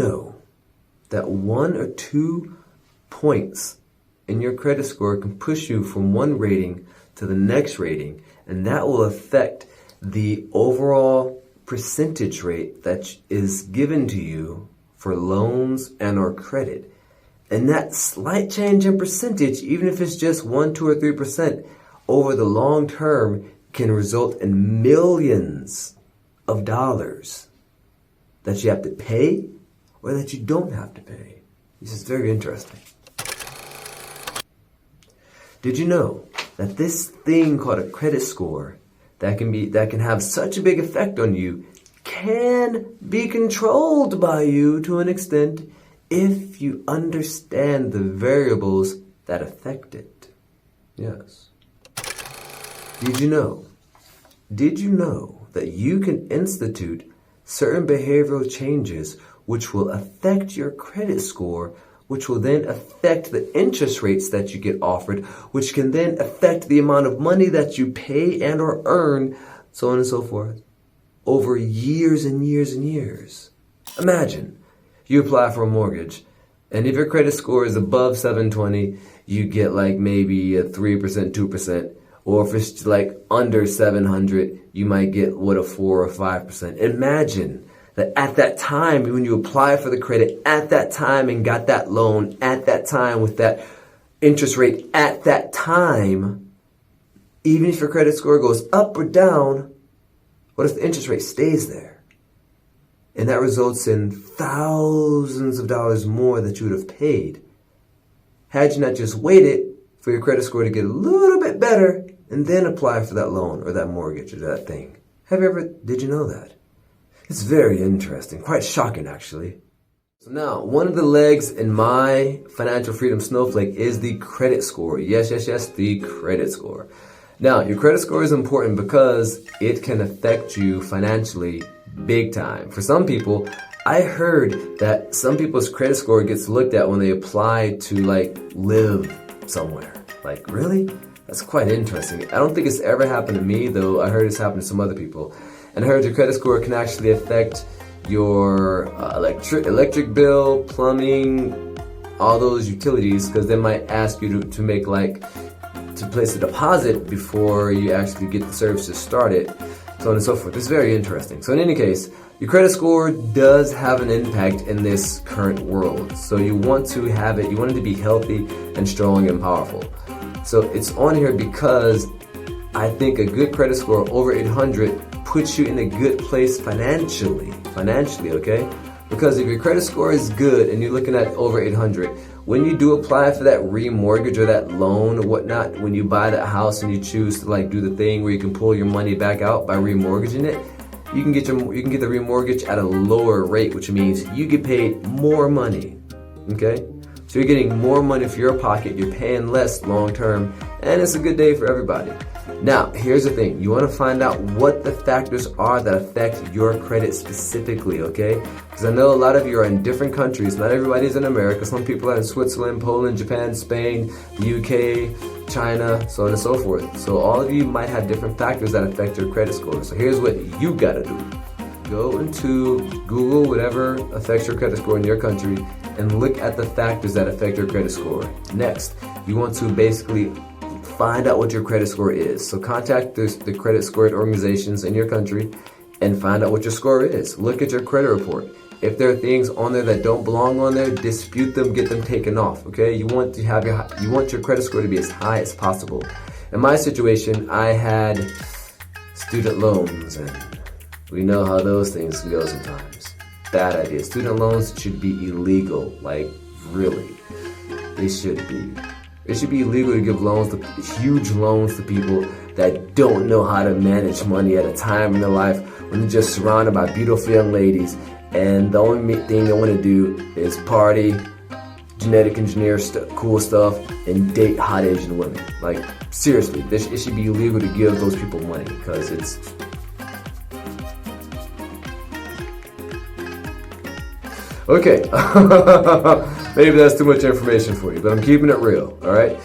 know that 1 or 2 points in your credit score can push you from one rating to the next rating, and that will affect the overall percentage rate that is given to you for loans and or credit. And that slight change in percentage, even if it's just 1, 2, or 3%, over the long term can result in millions of dollars that you have to pay or that you don't have to pay. This is very interesting. Did you know that this thing called a credit score that can have such a big effect on you can be controlled by you to an extent if you understand the variables that affect it? Yes. Did you know that you can institute certain behavioral changes which will affect your credit score, which will then affect the interest rates that you get offered, which can then affect the amount of money that you pay and or earn, so on and so forth, over years and years and years? Imagine you apply for a mortgage, and if your credit score is above 720, you get like maybe a 3%, 2%. Or if it's like under 700, you might get a 4 or 5%. Imagine that at that time, when you apply for the credit at that time and got that loan at that time with that interest rate at that time, even if your credit score goes up or down, what if the interest rate stays there? And that results in thousands of dollars more that you would have paid had you not just waited for your credit score to get a little bit better and then apply for that loan or that mortgage or that thing. Did you know that? It's very interesting, quite shocking actually. So now, one of the legs in my financial freedom snowflake is the credit score. Yes, the credit score. Now, your credit score is important because it can affect you financially big time. For some people, I heard that some people's credit score gets looked at when they apply to live somewhere. Really? That's quite interesting. I don't think it's ever happened to me, though. I heard it's happened to some other people. And I heard your credit score can actually affect your electric bill, plumbing, all those utilities, because they might ask you to make to place a deposit before you actually get the services started, so on and so forth. It's very interesting. So in any case, your credit score does have an impact in this current world. So you want to have it, you want it to be healthy and strong and powerful. So it's on here because I think a good credit score over 800 puts you in a good place financially, okay? Because if your credit score is good and you're looking at over 800, when you do apply for that remortgage or that loan or whatnot, when you buy that house and you choose to do the thing where you can pull your money back out by remortgaging it, you can get the remortgage at a lower rate, which means you get paid more money, okay? So you're getting more money for your pocket, you're paying less long term, and it's a good day for everybody. Now, here's the thing. You want to find out what the factors are that affect your credit specifically, okay? Because I know a lot of you are in different countries. Not everybody's in America. Some people are in Switzerland, Poland, Japan, Spain, the UK, China, so on and so forth. So all of you might have different factors that affect your credit score. So here's what you gotta do. Go into Google whatever affects your credit score in your country and look at the factors that affect your credit score. Next, you want to basically find out what your credit score is. So contact the credit scored organizations in your country and find out what your score is. Look at your credit report. If there are things on there that don't belong on there, dispute them, get them taken off, okay? You want your credit score to be as high as possible. In my situation, I had student loans, and we know how those things can go sometimes. Bad idea. Student loans should be illegal, really. They should be. It should be illegal to give huge loans to people that don't know how to manage money at a time in their life when they're just surrounded by beautiful young ladies and the only thing they want to do is party, genetic engineer cool stuff, and date hot Asian women. Seriously, it should be illegal to give those people money because it's... Okay, maybe that's too much information for you, but I'm keeping it real, alright?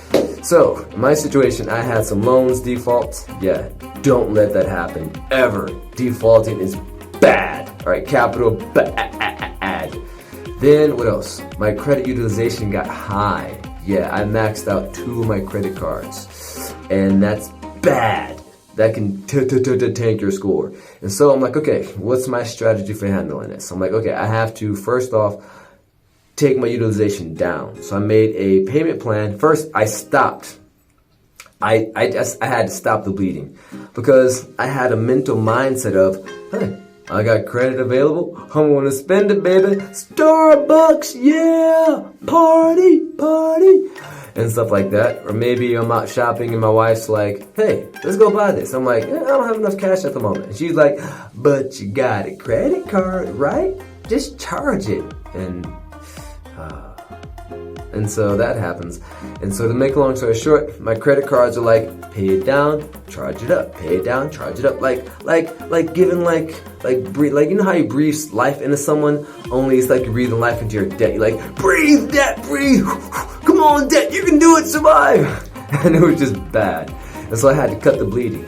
So, in my situation, I had some loans default. Yeah, don't let that happen, ever. Defaulting is bad, alright? Capital bad. Then what else? My credit utilization got high. Yeah, I maxed out 2 of my credit cards, and that's bad. That can tank your score. And so I'm like, okay, what's my strategy for handling this? I'm like, okay, I have to first off take my utilization down. So I made a payment plan. First, I stopped. I had to stop the bleeding because I had a mental mindset of, hey, I got credit available. I'm gonna spend it, baby. Starbucks, yeah, party, and stuff like that. Or maybe I'm out shopping and my wife's like, hey, let's go buy this. I'm like, I don't have enough cash at the moment. And she's like, but you got a credit card, right? Just charge it. And so that happens. And so to make a long story short, my credit cards are like, pay it down, charge it up, pay it down, charge it up. Like giving breathe, like, you know how you breathe life into someone, only it's like you're breathing life into your debt. You're like, breathe, debt, breathe. Come on, debt, you can do it, survive. And it was just bad. And so I had to cut the bleeding.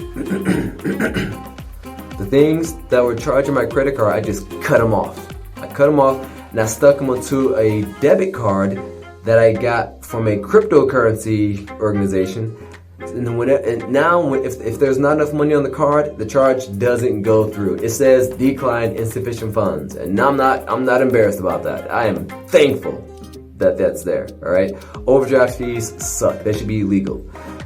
The things that were charging my credit card, I just cut them off. And I stuck them onto a debit card that I got from a cryptocurrency organization. And now, if there's not enough money on the card, the charge doesn't go through. It says decline insufficient funds, and I'm not embarrassed about that. I am thankful that that's there. All right, overdraft fees suck. They should be illegal.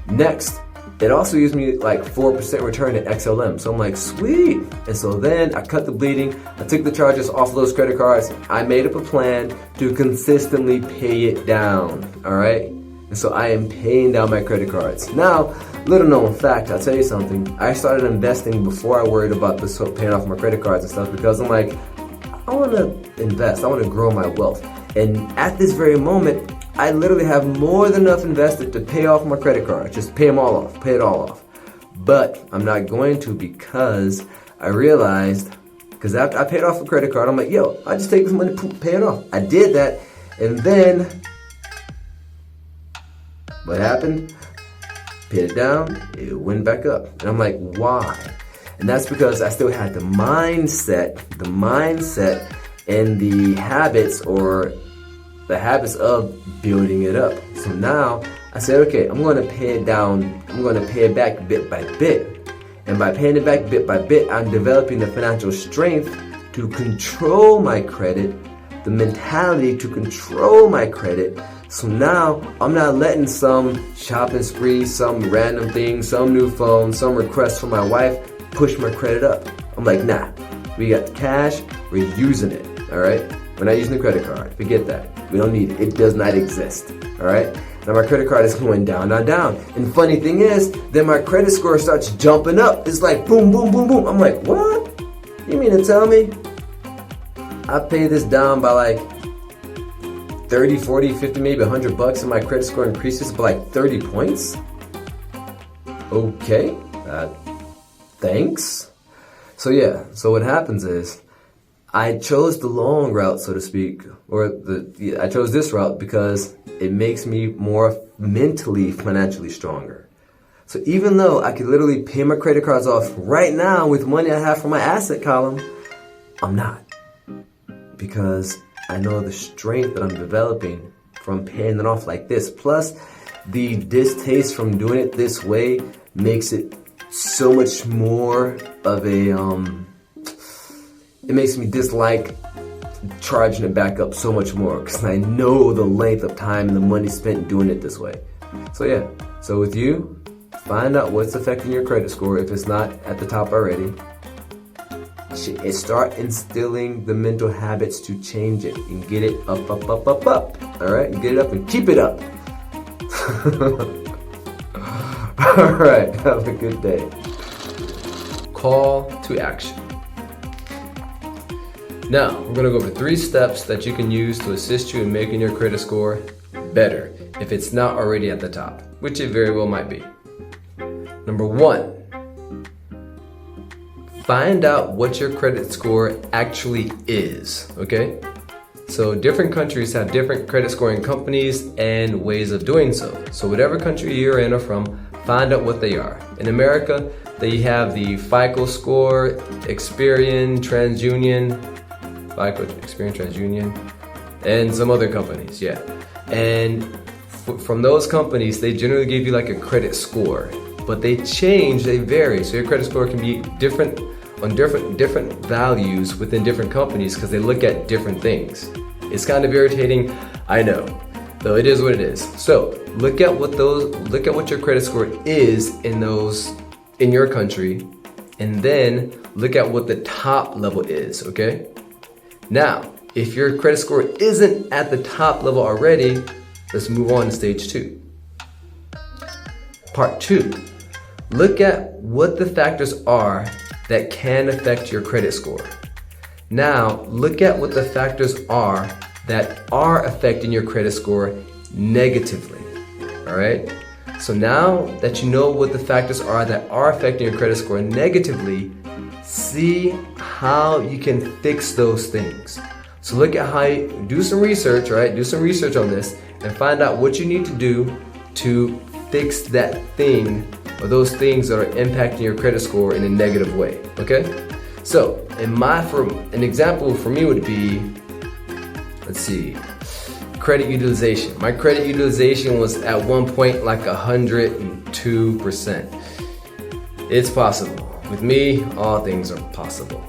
Next, it also gives me like 4% return at XLM. So I'm like, sweet. And so then I cut the bleeding. I took the charges off of those credit cards. I made up a plan to consistently pay it down. All right. And so I am paying down my credit cards. Now, little known fact, I'll tell you something. I started investing before I worried about this paying off my credit cards and stuff, because I'm like, I want to invest. I want to grow my wealth. And at this very moment, I literally have more than enough invested to pay off my credit card. Just pay them all off, pay it all off. But I'm not going to, because I realized, because after I paid off a credit card, I'm like, yo, I just take this money, pay it off. I did that, and then what happened? Paid it down, it went back up. And I'm like, why? And that's because I still had the mindset and the habits of building it up. So now I said, okay, I'm going to pay it down. I'm going to pay it back bit by bit. And by paying it back bit by bit, I'm developing the financial strength to control my credit, the mentality to control my credit. So now I'm not letting some shopping spree, some random thing, some new phone, some request from my wife push my credit up. I'm like, nah, we got the cash, we're using it, all right? We're not using the credit card, forget that. We don't need it, it does not exist, all right? Now my credit card is going down, down, down. And funny thing is, then my credit score starts jumping up. It's like boom, boom, boom, boom. I'm like, what? You mean to tell me I pay this down by like 30, 40, 50, maybe $100 and my credit score increases by like 30 points? Okay, thanks. So yeah, so what happens is, I chose the long route, so to speak, or I chose this route because it makes me more mentally, financially stronger. So even though I could literally pay my credit cards off right now with money I have from my asset column, I'm not. Because I know the strength that I'm developing from paying it off like this. Plus, the distaste from doing it this way makes it so much more of a, it makes me dislike charging it back up so much more, because I know the length of time and the money spent doing it this way. So yeah, so with you, find out what's affecting your credit score if it's not at the top already. Start instilling the mental habits to change it and get it up, up, up, up, up. All right, get it up and keep it up. All right, have a good day. Call to action. Now, we're going to go over 3 steps that you can use to assist you in making your credit score better if it's not already at the top, which it very well might be. Number 1, find out what your credit score actually is, okay? So different countries have different credit scoring companies and ways of doing so. So whatever country you're in or from, find out what they are. In America, they have the FICO score, Experian, TransUnion, and some other companies, yeah. And from those companies, they generally give you like a credit score, but they vary. So your credit score can be different on different values within different companies because they look at different things. It's kind of irritating, I know, though it is what it is. So look at what your credit score is in your country, and then look at what the top level is, okay? Now, if your credit score isn't at the top level already, let's move on to stage 2. Part 2, look at what the factors are that can affect your credit score. Now, look at what the factors are that are affecting your credit score negatively, all right? So now that you know what the factors are that are affecting your credit score negatively, see how you can fix those things. So look at how you do some research, right? Do some research on this and find out what you need to do to fix that thing or those things that are impacting your credit score in a negative way, okay? So, an example for me would be, let's see, credit utilization. My credit utilization was at one point like 102%. It's possible. With me, all things are possible.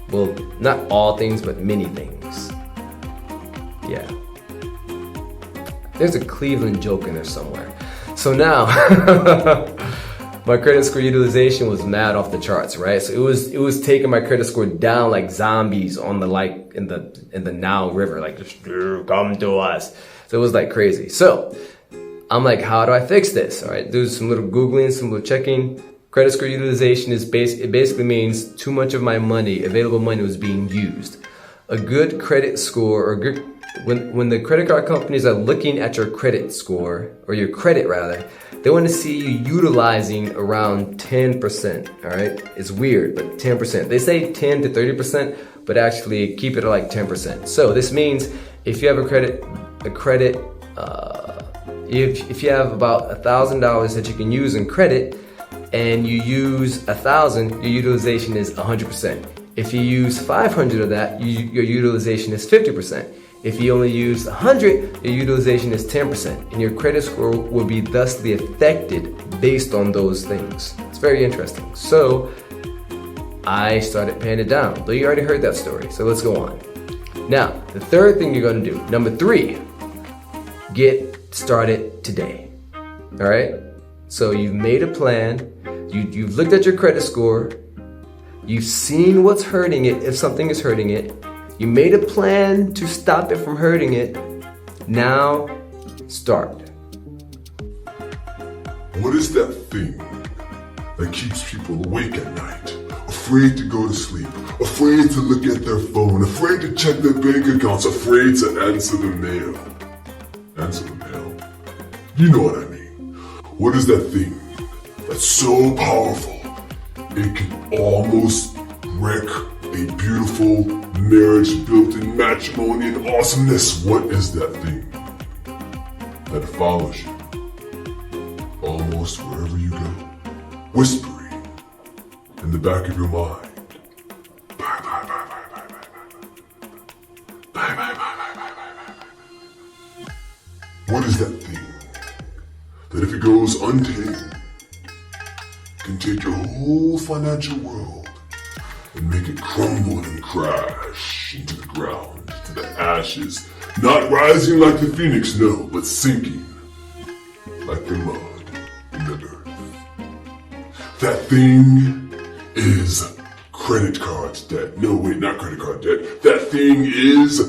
Well, not all things, but many things. Yeah. There's a Cleveland joke in there somewhere. So now, my credit score utilization was mad off the charts, right? So it was taking my credit score down like zombies on the in the Nile River, like just come to us. So it was like crazy. So I'm like, how do I fix this? All right, do some little Googling, some little checking. Credit score utilization it basically means too much of my money, available money, was being used. A good credit score, or when the credit card companies are looking at your credit score, or your credit rather, they want to see you utilizing around 10%, all right? It's weird, but 10%. They say 10 to 30%, but actually keep it at like 10%. So this means if you have if you have about $1,000 that you can use in credit, and you use 1,000, your utilization is 100%. If you use 500 of that, your utilization is 50%. If you only use 100, your utilization is 10%, and your credit score will be thusly affected based on those things. It's very interesting. So I started paying it down, though you already heard that story. So let's go on. Now, the third thing you're gonna do, number 3, get started today. All right? So you've made a plan, you've looked at your credit score, you've seen what's hurting it, if something is hurting it, you made a plan to stop it from hurting it. Now, start. What is that thing that keeps people awake at night? Afraid to go to sleep, afraid to look at their phone, afraid to check their bank accounts, afraid to answer the mail. Answer the mail? You know what I mean. What is that thing that's so powerful it can almost wreck a beautiful marriage built in matrimony and awesomeness? What is that thing that follows you almost wherever you go, whispering in the back of your mind? Bye, bye, bye, bye, bye, bye, bye, bye, bye, bye, bye, bye, bye, bye. What is that thing that if it goes untamed can take your whole financial world and make it crumble and crash into the ground, to the ashes, not rising like the phoenix, no, but sinking like the mud in the earth? That thing is credit card debt. No, wait, not credit card debt. That thing is